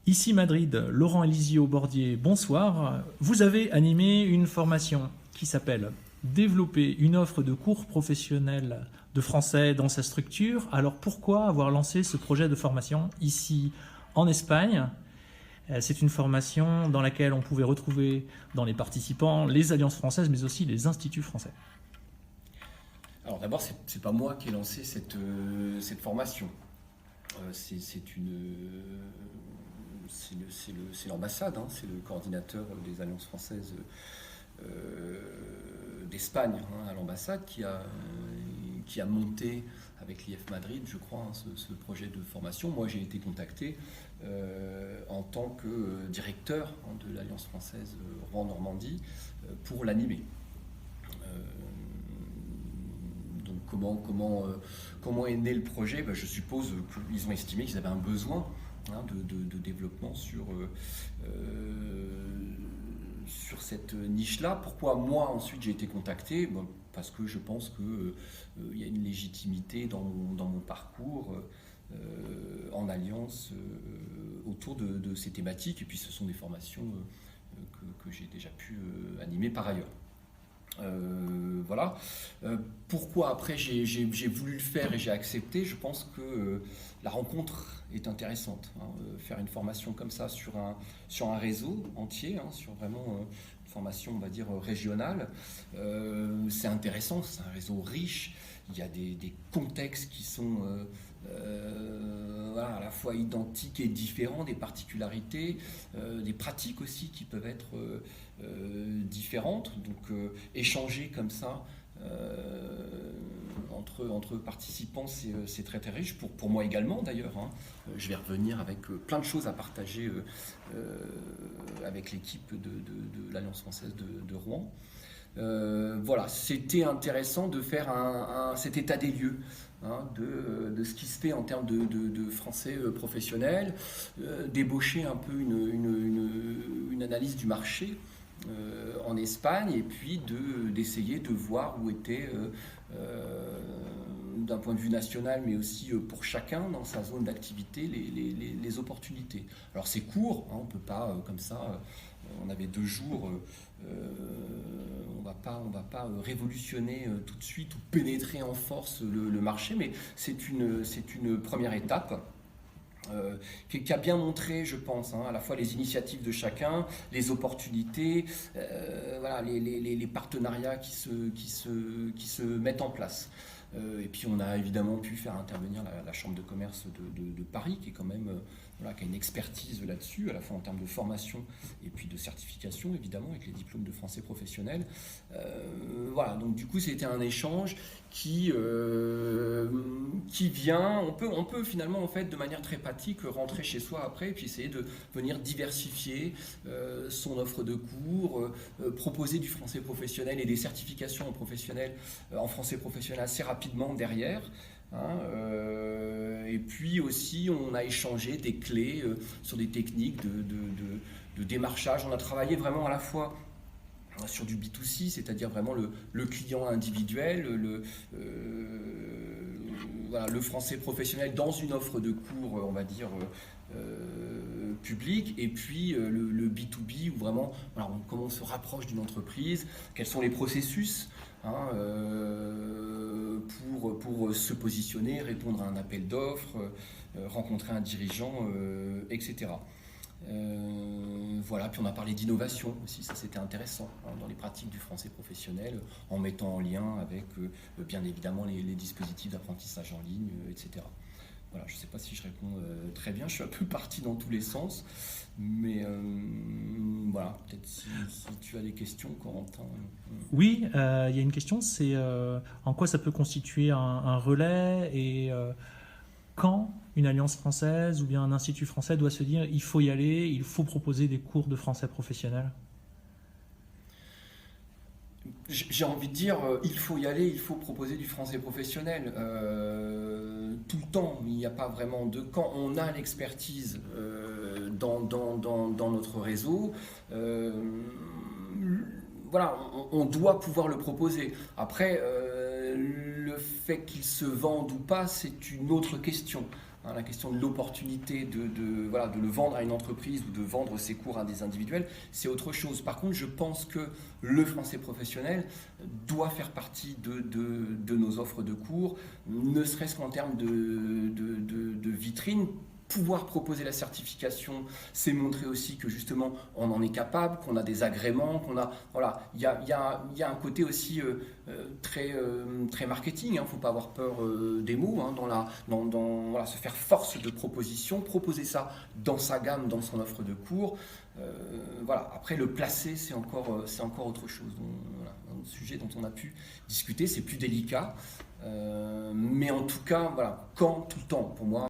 Ici Madrid, Laurent Elisio-Bordier, bonsoir. Vous avez animé une formation qui s'appelle Développer une offre de cours professionnels de français dans sa structure. Alors pourquoi avoir lancé ce projet de formation ici en Espagne? C'est une formation dans laquelle on pouvait retrouver dans les participants les alliances françaises mais aussi les instituts français. Alors d'abord, c'est pas moi qui ai lancé cette formation. C'est l'ambassade, hein, c'est le coordinateur des alliances françaises d'Espagne, hein, à l'ambassade qui a monté avec l'IF Madrid, je crois, hein, ce projet de formation. Moi, j'ai été contacté en tant que directeur, hein, de l'Alliance française Rouen-Normandie pour l'animer. Donc comment est né le projet? Je suppose qu'ils ont estimé qu'ils avaient un besoin, hein, de développement sur cette niche-là. Pourquoi moi ensuite j'ai été contacté? Parce que je pense qu'il y a une légitimité dans mon parcours en alliance autour de ces thématiques, et puis ce sont des formations que j'ai déjà pu animer par ailleurs. Voilà. Pourquoi après j'ai voulu le faire et j'ai accepté? Je pense que la rencontre est intéressante, hein. Faire une formation comme ça sur un réseau entier, hein, sur vraiment une formation, on va dire, régionale, c'est intéressant, c'est un réseau riche, il y a des contextes qui sont voilà, à la fois identiques et différents, des particularités, des pratiques aussi qui peuvent être différentes. Donc échanger comme ça entre participants, c'est très très riche, pour moi également d'ailleurs, hein. Je vais revenir avec plein de choses à partager avec l'équipe de l'Alliance française de Rouen. Voilà, c'était intéressant de faire cet état des lieux, hein, de ce qui se fait en termes de français professionnel, d'ébaucher un peu une analyse du marché en Espagne, et puis d'essayer de voir où était, d'un point de vue national, mais aussi pour chacun dans sa zone d'activité, les opportunités. Alors c'est court, hein, on ne peut pas comme ça, on avait 2 jours, on va pas révolutionner tout de suite ou pénétrer en force le marché, mais c'est une première étape. Qui a bien montré, je pense, hein, à la fois les initiatives de chacun, les opportunités, voilà, les partenariats qui se mettent en place. Et puis on a évidemment pu faire intervenir la Chambre de commerce de Paris, qui est quand même voilà, qui a une expertise là-dessus, à la fois en termes de formation et puis de certification, évidemment, avec les diplômes de français professionnel. Voilà, donc du coup c'était un échange qui vient, on peut finalement, en fait, de manière très pratique, rentrer chez soi après et puis essayer de venir diversifier son offre de cours, proposer du français professionnel et des certifications en professionnel, en français professionnel assez rapidement derrière. Hein, et puis aussi, on a échangé des clés sur des techniques de démarchage. On a travaillé vraiment à la fois sur du B2C, c'est-à-dire vraiment le client individuel, voilà, le français professionnel dans une offre de cours, on va dire, public, et puis le B2B, où vraiment, voilà, comment on se rapproche d'une entreprise, quels sont les processus, hein, pour se positionner, répondre à un appel d'offres, rencontrer un dirigeant, etc. Voilà, puis on a parlé d'innovation aussi, ça c'était intéressant, hein, dans les pratiques du français professionnel, en mettant en lien avec bien évidemment les dispositifs d'apprentissage en ligne, etc. Voilà, je ne sais pas si je réponds très bien, je suis un peu parti dans tous les sens, mais voilà, peut-être si tu as des questions, Corentin. Oui, il y a une question, c'est en quoi ça peut constituer un relais et quand une alliance française ou bien un institut français doit se dire il faut y aller, il faut proposer des cours de français professionnel? J'ai envie de dire, il faut y aller, il faut proposer du français professionnel. Tout le temps, il n'y a pas vraiment de quand. On a l'expertise dans notre réseau. Voilà, on doit pouvoir le proposer. Après, le fait qu'il se vende ou pas, c'est une autre question. La question de l'opportunité voilà, de le vendre à une entreprise ou de vendre ses cours à des individuels, c'est autre chose. Par contre, je pense que le français professionnel doit faire partie de nos offres de cours, ne serait-ce qu'en termes de vitrine. Pouvoir proposer la certification, c'est montrer aussi que justement on en est capable, qu'on a des agréments, qu'on a, voilà, il y a un côté aussi très marketing. Il ne faut pas avoir peur des mots, voilà, se faire force de proposition, proposer ça dans sa gamme, dans son offre de cours. Voilà. Après, le placer, c'est encore autre chose. Donc, voilà, un sujet dont on a pu discuter, c'est plus délicat, mais en tout cas, voilà, quand tout le temps, pour moi.